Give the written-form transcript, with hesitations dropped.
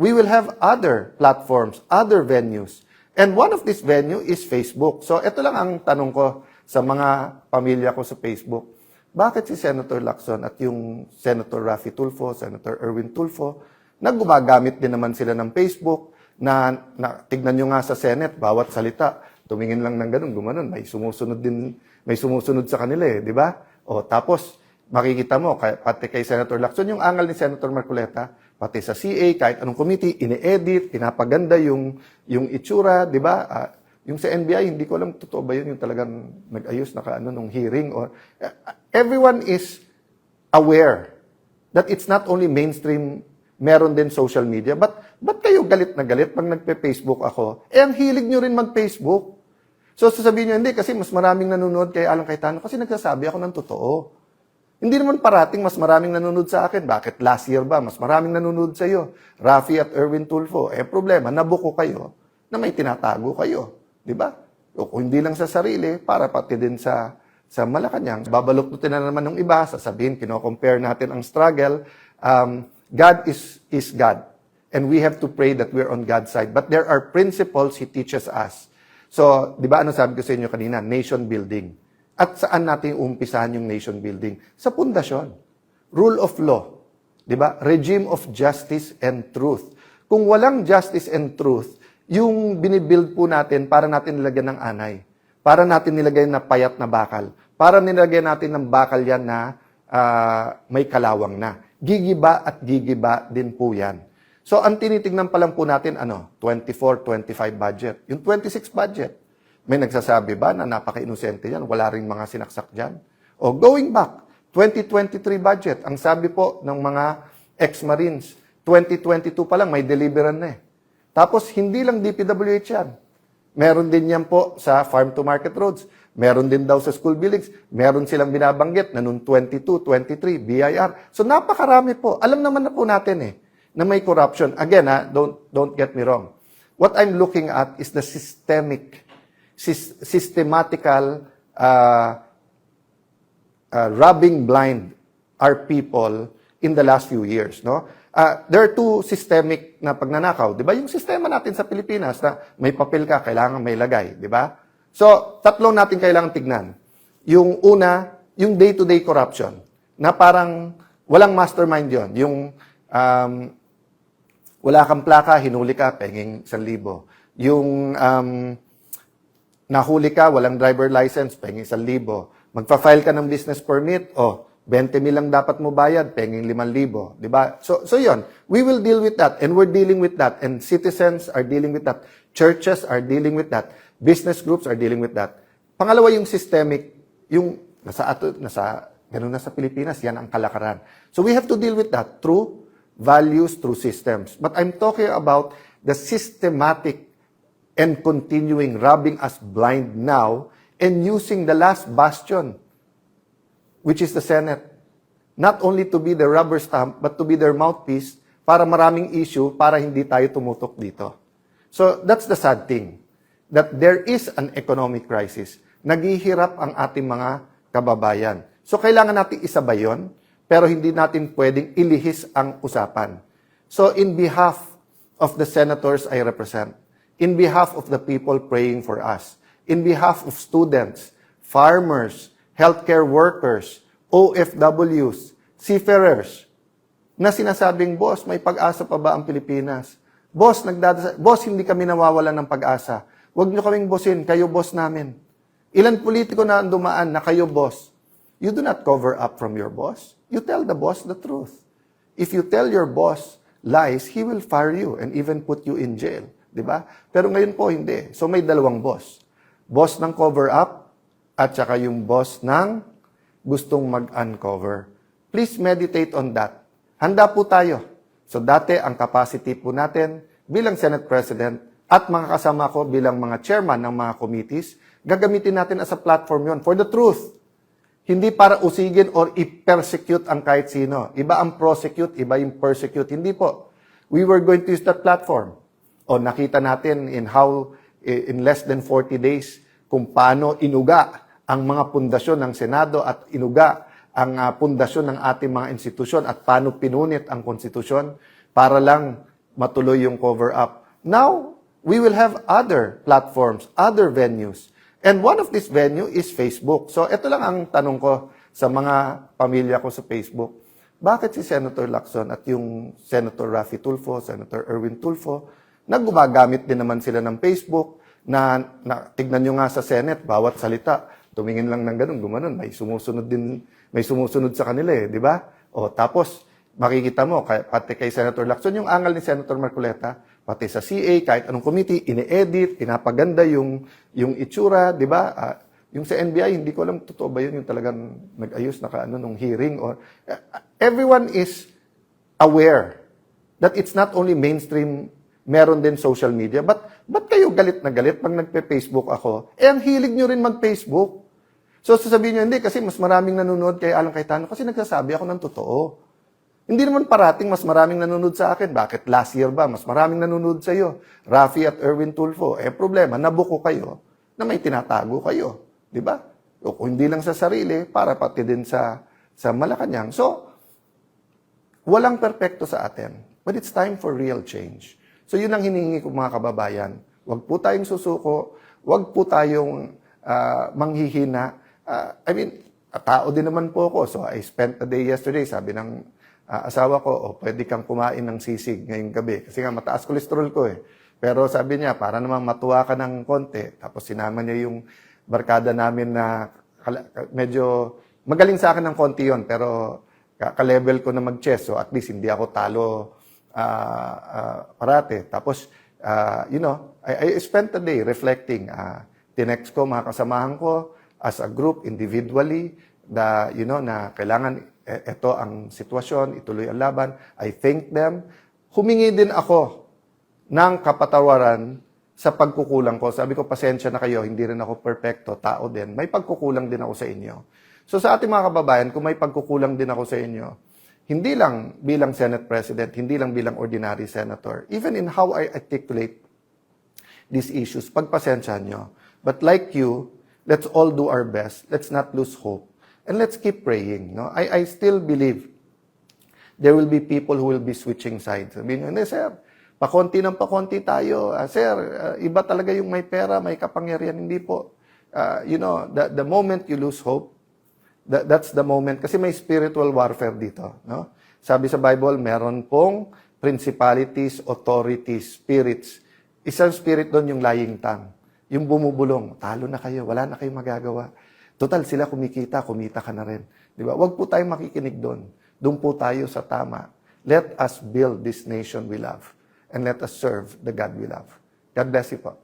we will have other platforms, other venues. And one of this venue is Facebook. So ito lang ang tanong ko sa mga pamilya ko sa Facebook. Bakit si Senator Lacson at yung Senator Raffy Tulfo, Senator Erwin Tulfo, na gumagamit din naman sila ng Facebook, na tignan nyo nga sa Senate, bawat salita, tumingin lang ng ganun, gumanon, may sumusunod sa kanila di ba? O tapos, makikita mo, pati kay Senator Lacson, yung angal ni Senator Marcoleta, pati sa CA, kahit anong committee, ini-edit, pinapaganda yung itsura, di ba? Yung sa NBI, hindi ko alam, totoo ba yun, yung talagang nag-ayos nung hearing. Or, everyone is aware that it's not only mainstream, meron din social media. Ba't kayo galit na galit pag nagpe-Facebook ako? Ang hilig nyo rin mag-Facebook. So, sasabihin nyo, hindi, kasi mas maraming nanonood kay Alan Cayetano kasi nagsasabi ako ng totoo. Hindi naman parating mas maraming nanonood sa akin. Bakit last year ba? Mas maraming nanonood sa iyo. Raffy at Erwin Tulfo. Problema, nabuko kayo na may tinatago kayo. Di ba? O kung hindi lang sa sarili, para pati din sa Malacanang. Babaluktutin na naman ng iba, sasabihin, kino-compare natin ang struggle. God is God. And we have to pray that we're on God's side. But there are principles He teaches us. So, di ba ano sabi ko sa inyo kanina? Nation building. At saan natin umpisahan yung nation building? Sa pundasyon. Rule of law. Di ba? Regime of justice and truth. Kung walang justice and truth, yung binibuild po natin para natin nilagyan ng anay. Para natin nilagyan na payat na bakal. Para nilagyan natin ng bakal yan na may kalawang na. Gigiba at gigiba din po yan. So, ang tinitignan pa lang po natin, 24-25 budget. Yung 26 budget. May nagsasabi ba na napaka-inosente yan? Wala ring mga sinaksak dyan? O going back, 2023 budget. Ang sabi po ng mga ex-Marines, 2022 pa lang, may deliveran na Tapos, hindi lang DPWH yan. Meron din yan po sa farm-to-market roads. Meron din daw sa school buildings. Meron silang binabanggit na noong 22, 23, BIR. So, napakarami po. Alam naman na po natin na may corruption. Again, don't get me wrong. What I'm looking at is the systematical rubbing blind our people in the last few years. No? There are two systemic na pagnanakaw. Di ba? Yung sistema natin sa Pilipinas na may papel ka, kailangan may lagay. Di ba? So, tatlong natin kailangan tignan. Yung una, yung day-to-day corruption, na parang walang mastermind yon. Yung wala kang plaka, hinuli ka, penging 1,000. Yung nahuli ka, walang driver license, penging 1,000. Magpa-file ka ng business permit, 20,000 lang dapat mo bayad, penging 5,000. Diba? So yun, we will deal with that, and we're dealing with that, and citizens are dealing with that, churches are dealing with that, business groups are dealing with that. Pangalawa, yung systemic, yung ganun na sa Pilipinas, yan ang kalakaran. So we have to deal with that through values, through systems. But I'm talking about the systematic and continuing rubbing us blind now and using the last bastion, which is the Senate, not only to be the rubber stamp, but to be their mouthpiece para maraming issue para hindi tayo tumutok dito. So that's the sad thing, that there is an economic crisis. Naghihirap ang ating mga kababayan. So kailangan natin isabay yun, pero hindi natin pwedeng ilihis ang usapan. So in behalf of the senators I represent, in behalf of the people praying for us, in behalf of students, farmers, healthcare workers, OFWs, seafarers, na sinasabing, boss, may pag-asa pa ba ang Pilipinas? Boss, hindi kami nawawalan ng pag-asa. Huwag nyo kaming bossin, kayo boss namin. Ilan politiko na ang dumaan na kayo boss? You do not cover up from your boss. You tell the boss the truth. If you tell your boss lies, he will fire you and even put you in jail. Diba? Pero ngayon po, hindi. So may dalawang boss. Boss ng cover up at saka yung boss ng gustong mag-uncover. Please meditate on that. Handa po tayo. So dati, ang capacity po natin bilang Senate President at mga kasama ko bilang mga chairman ng mga committees, gagamitin natin as a platform yon for the truth. Hindi para usigin or i-persecute ang kahit sino. Iba ang prosecute, iba yung persecute. Hindi po. We were going to use that platform. O nakita natin in less than 40 days, kung paano inuga ang mga pundasyon ng Senado at inuga ang pundasyon ng ating mga institusyon at paano pinunit ang konstitusyon para lang matuloy yung cover-up. Now, we will have other platforms, other venues. And one of this venue is Facebook. So, ito lang ang tanong ko sa mga pamilya ko sa Facebook. Bakit si Senator Lacson at yung Senator Raffy Tulfo, Senator Erwin Tulfo, na gumagamit din naman sila ng Facebook, na tignan nyo nga sa Senate, bawat salita, tumingin lang ng ganun, gumanon, may sumusunod sa kanila di ba? O, tapos, makikita mo, pati kay Senator Lacson, yung angal ni Senator Marcoleta, pati sa CA, kahit anong committee, ini-edit, pinapaganda yung itsura, di ba? Yung sa NBI, hindi ko alam, totoo ba yun, yung talagang nag-ayos na nung hearing, or everyone is aware that it's not only mainstream, meron din social media, but kayo galit na galit pag nagpe-Facebook ako? Ang hilig nyo rin mag-Facebook. So, sasabihin nyo, hindi, kasi mas maraming nanonood kay Alan Cayetano, kasi nagsasabi ako ng totoo. Hindi naman parating mas maraming nanonood sa akin. Bakit last year ba? Mas maraming nanonood sa iyo. Raffy at Erwin Tulfo. Problema, nabuko kayo na may tinatago kayo. Di ba? O kung hindi lang sa sarili, para pati din sa Malacanang. So, walang perpekto sa atin. But it's time for real change. So, yun ang hinihingi ko mga kababayan. Huwag po tayong susuko. Huwag po tayong manghihina. Tao din naman po ako. So, I spent a day yesterday, sabi ng asawa ko, pwede kang kumain ng sisig ngayong gabi. Kasi nga, mataas kolesterol ko Pero sabi niya, para naman matuwa ka ng konti. Tapos sinama niya yung barkada namin na medyo magaling sa akin ng konti yon, pero ka-level ko na mag-chess. So at least hindi ako talo parate. Tapos, I spent a day reflecting. Tinext ko mga kasamahan ko as a group, individually, na kailangan ito ang sitwasyon, ituloy ang laban. I thank them. Humingi din ako ng kapatawaran sa pagkukulang ko. Sabi ko, pasensya na kayo, hindi rin ako perfecto, tao din. May pagkukulang din ako sa inyo. So sa ating mga kababayan, kung may pagkukulang din ako sa inyo, hindi lang bilang Senate President, hindi lang bilang ordinary senator, even in how I articulate these issues, pagpasensyahan nyo. But like you, let's all do our best. Let's not lose hope. And let's keep praying. No? I still believe there will be people who will be switching sides. Sabihin nyo, hindi sir, pakonti ng pakonti tayo. Sir, iba talaga yung may pera, may kapangyarihan. Hindi po. The moment you lose hope, that's the moment. Kasi may spiritual warfare dito. No? Sabi sa Bible, meron pong principalities, authorities, spirits. Isang spirit doon yung lying tongue. Yung bumubulong, talo na kayo, wala na kayong magagawa. Total, sila kumita ka na rin. Di ba? Huwag po tayong makikinig doon. Doon po tayo sa tama. Let us build this nation we love. And let us serve the God we love. God bless you po.